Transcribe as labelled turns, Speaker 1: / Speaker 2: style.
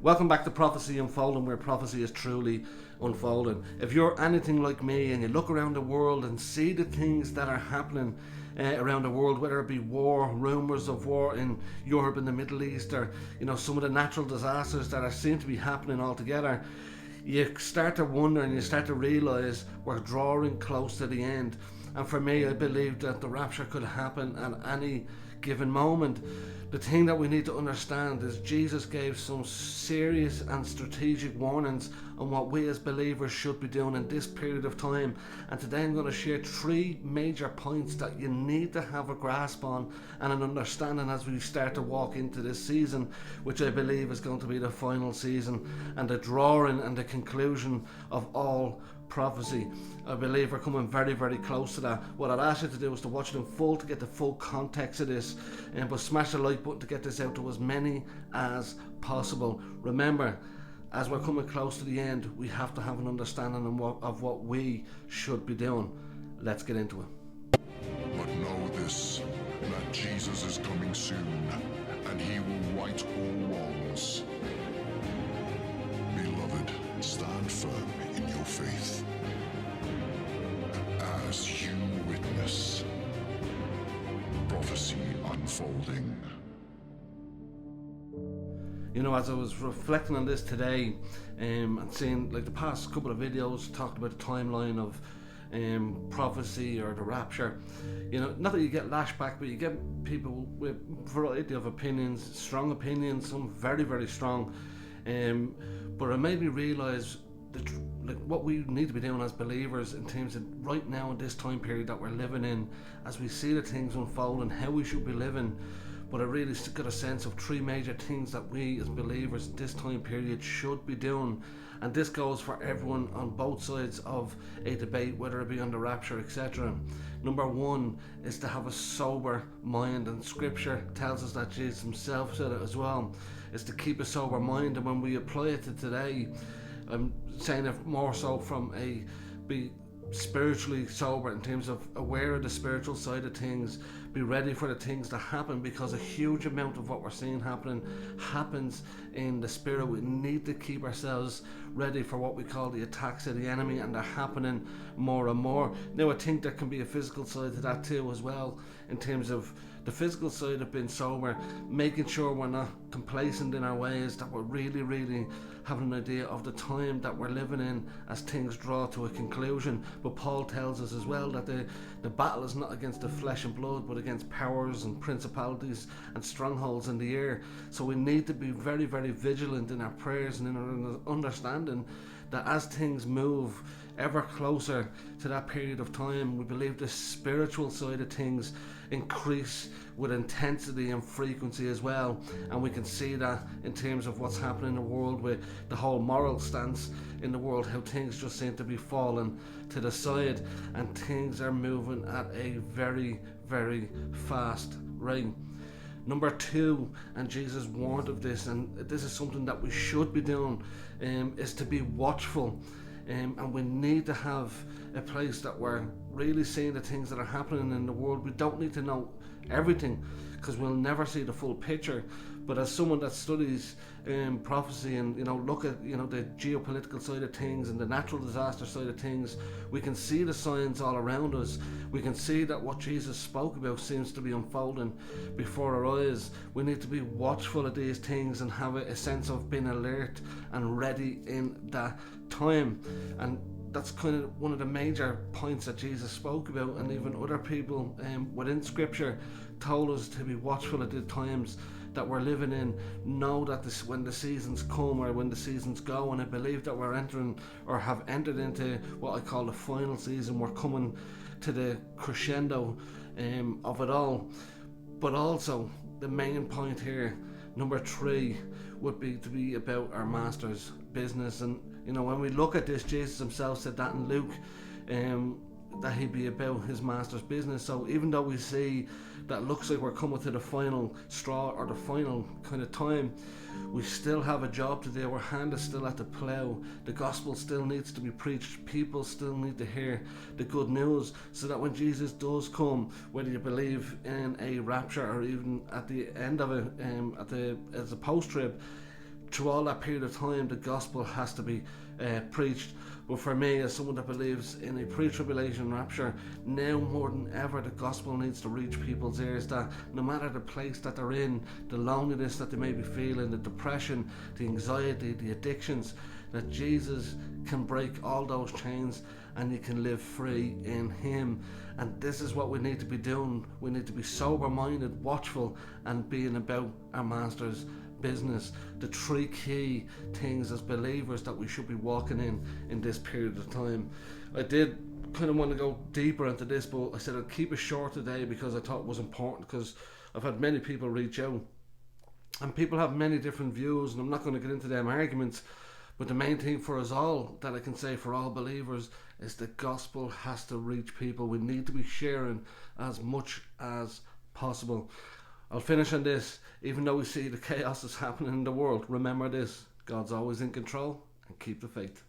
Speaker 1: Welcome back to Prophecy Unfolding, where prophecy is truly unfolding. If you're anything like me and you look around the world and see the things that are happening around the world, whether it be war, rumours of war in Europe and the Middle East, or some of the natural disasters that seem to be happening altogether, you start to wonder and you start to realise we're drawing close to the end. And for me, I believe that the rapture could happen at any given moment. The thing that we need to understand is Jesus gave some serious and strategic warnings on what we as believers should be doing in this period of time. And today I'm going to share 3 major points that you need to have a grasp on and an understanding as we start to walk into this season, which I believe is going to be the final season and the drawing and the conclusion of all prophecy. I believe we're coming very, very close to that. What I'd ask you to do is to watch it in full to get the full context of this, but smash the like button to get this out to as many as possible. Remember, as we're coming close to the end, we have to have an understanding of what we should be doing. Let's get into it.
Speaker 2: But know this, that Jesus is coming soon, and he will right all wrongs. Beloved, stand firm in your faith as you witness prophecy unfolding.
Speaker 1: As I was reflecting on this today and seeing the past couple of videos talked about the timeline of prophecy or the rapture, not that you get lashback, but you get people with a variety of opinions, strong opinions, some very, very strong, but it made me realise what we need to be doing as believers in terms of right now in this time period that we're living in, as we see the things unfold and how we should be living. But I really got a sense of 3 major things that we as believers in this time period should be doing, and this goes for everyone on both sides of a debate, whether it be on the rapture, etc. Number 1 is to have a sober mind, and scripture tells us that. Jesus himself said it as well, is to keep a sober mind. And when we apply it to today, I'm saying it more so from be spiritually sober in terms of aware of the spiritual side of things, be ready for the things that happen, because a huge amount of what we're seeing happening happens in the spirit. We need to keep ourselves ready for what we call the attacks of the enemy, and they're happening more and more. Now I think there can be a physical side to that too as well, in terms of the physical side of being sober, making sure we're not complacent in our ways, that we're really, really having an idea of the time that we're living in as things draw to a conclusion. But Paul tells us as well that the battle is not against the flesh and blood, but against powers and principalities and strongholds in the air. So we need to be very, very vigilant in our prayers and in our understanding that as things move ever closer to that period of time, we believe the spiritual side of things increase with intensity and frequency as well. And we can see that in terms of what's happening in the world with the whole moral stance in the world, how things just seem to be falling to the side and things are moving at a very, very fast rate. Number 2, and Jesus warned of this, and this is something that we should be doing, is to be watchful. And we need to have a place that we're really seeing the things that are happening in the world. We don't need to know everything, because we'll never see the full picture. But as someone that studies prophecy and look at the geopolitical side of things and the natural disaster side of things, we can see the signs all around us. We can see that what Jesus spoke about seems to be unfolding before our eyes. We need to be watchful of these things and have a sense of being alert and ready in that time. And that's kind of one of the major points that Jesus spoke about, and even other people within scripture told us to be watchful at the times that we're living in. Know that when the seasons come or when the seasons go, and I believe that we're entering or have entered into what I call the final season. We're coming to the crescendo of it all. But also the main point here, number 3, would be to be about our Master's business. And when we look at this, Jesus himself said that in Luke, that he'd be about his Master's business. So even though we see that looks like we're coming to the final straw or the final kind of time, we still have a job to do. Our hand is still at the plough. The gospel still needs to be preached. People still need to hear the good news, so that when Jesus does come, whether you believe in a rapture or even at the end of it, as a post-trib, through all that period of time, the gospel has to be preached. But for me, as someone that believes in a pre-tribulation rapture, now more than ever, the gospel needs to reach people's ears, that no matter the place that they're in, the loneliness that they may be feeling, the depression, the anxiety, the addictions, that Jesus can break all those chains and you can live free in him. And this is what we need to be doing. We need to be sober-minded, watchful, and being about our Master's business. The three key things as believers that we should be walking in this period of time. I did kind of want to go deeper into this, but I said I'd keep it short today because I thought it was important, because I've had many people reach out and people have many different views, and I'm not going to get into them arguments. But the main thing for us all, that I can say for all believers, is the gospel has to reach people. We need to be sharing as much as possible. I'll finish on this. Even though we see the chaos that's happening in the world, remember this: God's always in control, and keep the faith.